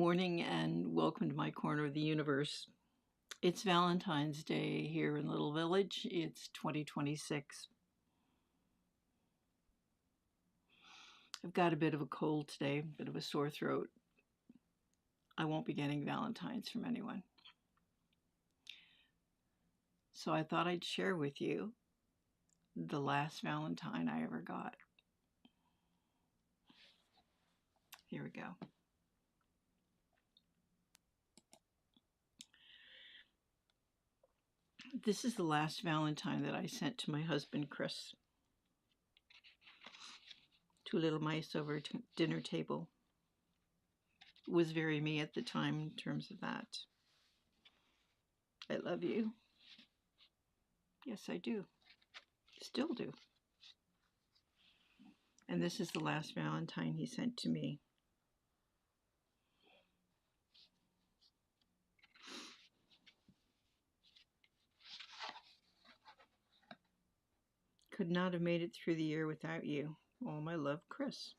morning and welcome to my corner of the universe. It's Valentine's Day here in Little Village. It's 2026. I've got a bit of a cold today, a bit of a sore throat. I won't be getting Valentines from anyone. So I thought I'd share with you the last Valentine I ever got. Here we go. This is the last Valentine that I sent to my husband, Chris. Two little mice over a dinner table. It was very me at the time in terms of that. I love you. Yes, I do. Still do. And this is the last Valentine he sent to me. Could not have made it through the year without you. All my love, Chris.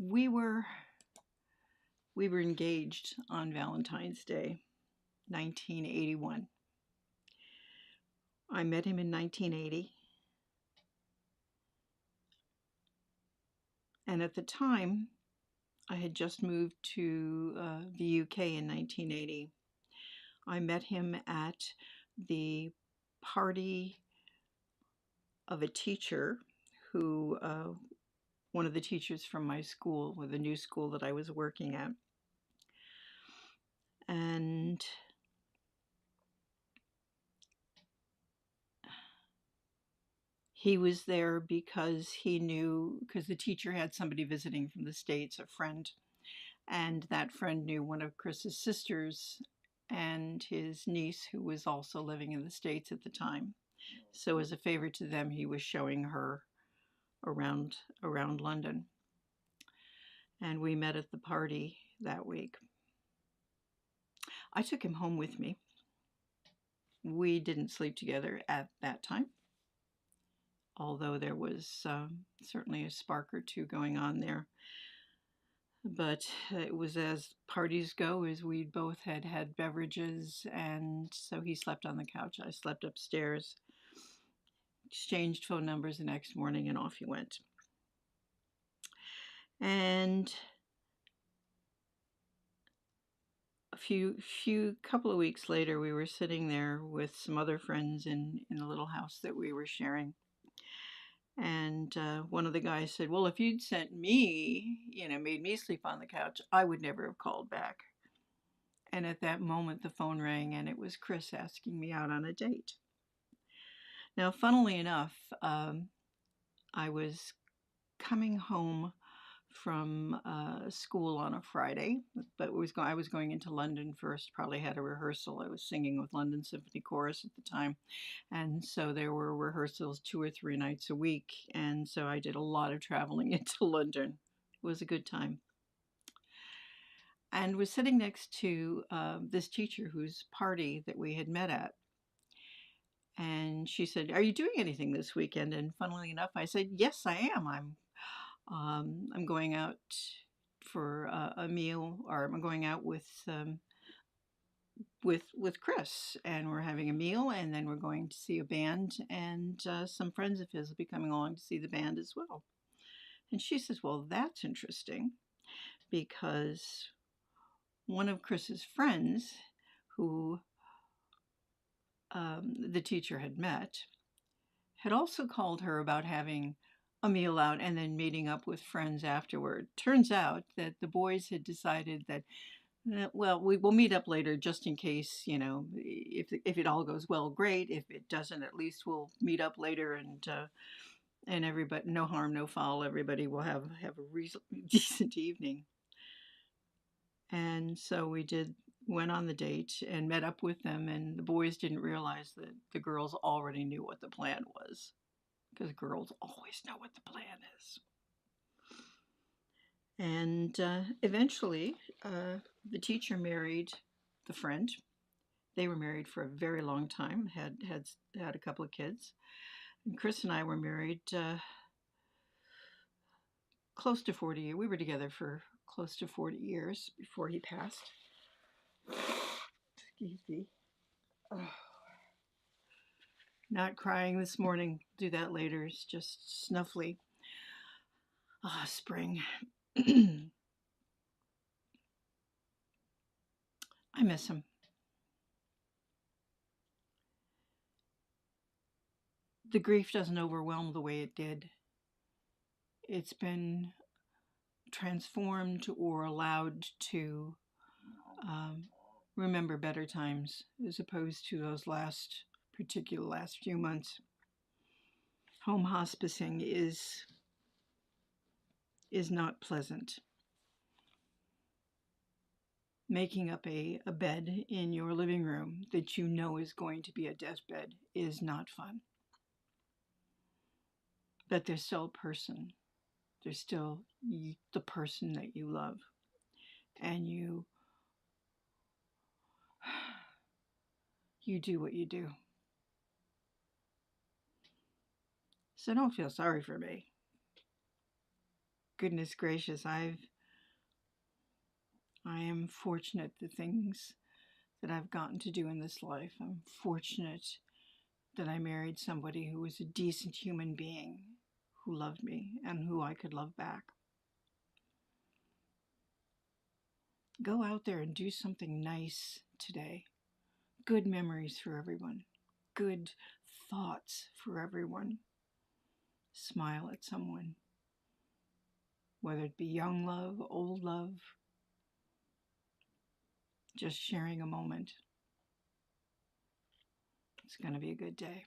We were engaged on Valentine's Day, 1981. I met him in 1980. And at the time, I had just moved to the UK in 1980. I met him at the party of a teacher who, one of the teachers from my school, or the new school that I was working at. And he was there because he knew, because the teacher had somebody visiting from the States, a friend, and that friend knew one of Chris's sisters and his niece, who was also living in the States at the time. So as a favor to them, he was showing her around London. And we met at the party that week. I took him home with me. We didn't sleep together at that time, although there was certainly a spark or two going on there. But it was as parties go, as we both had beverages, and so he slept on the couch. I slept upstairs, exchanged phone numbers the next morning, and off he went. And a couple of weeks later, we were sitting there with some other friends in the little house that we were sharing. And one of the guys said, well, if you'd sent me, made me sleep on the couch, I would never have called back. And at that moment, the phone rang, and it was Chris asking me out on a date. Now, funnily enough, I was coming home from school on a Friday, but I was going into London first, probably had a rehearsal. I was singing with London Symphony Chorus at the time, and so there were rehearsals 2 or 3 nights a week, and so I did a lot of traveling into London. It was a good time. And was sitting next to this teacher whose party that we had met at. And she said, are you doing anything this weekend? And funnily enough, I said, yes, I am. I'm going out for a meal, or I'm going out with Chris, and we're having a meal, and then we're going to see a band, and some friends of his will be coming along to see the band as well. And she says, well, that's interesting, because one of Chris's friends, who the teacher had met, had also called her about having a meal out and then meeting up with friends afterward. Turns out that the boys had decided that, well, we will meet up later just in case, if it all goes well, great. If it doesn't, at least we'll meet up later, and everybody, no harm, no foul. Everybody will have a decent evening. And so went on the date and met up with them, and the boys didn't realize that the girls already knew what the plan was, because girls always know what the plan is. And eventually, the teacher married the friend. They were married for a very long time, had a couple of kids. And Chris and I were married close to 40 years. We were together for close to 40 years before he passed. Excuse me. Oh, not crying this morning. Do that later. It's just snuffly. Ah, spring. I miss him. The grief doesn't overwhelm the way it did. It's been transformed or allowed to remember better times as opposed to those last few months. Home hospicing is not pleasant. Making up a bed in your living room that you know is going to be a deathbed is not fun. But there's still a person. There's still the person that you love. And you do what you do. So don't feel sorry for me. Goodness gracious, I am fortunate the things that I've gotten to do in this life. I'm fortunate that I married somebody who was a decent human being, who loved me and who I could love back. Go out there and do something nice today. Good memories for everyone. Good thoughts for everyone. Smile at someone. Whether it be young love, old love, just sharing a moment. It's going to be a good day.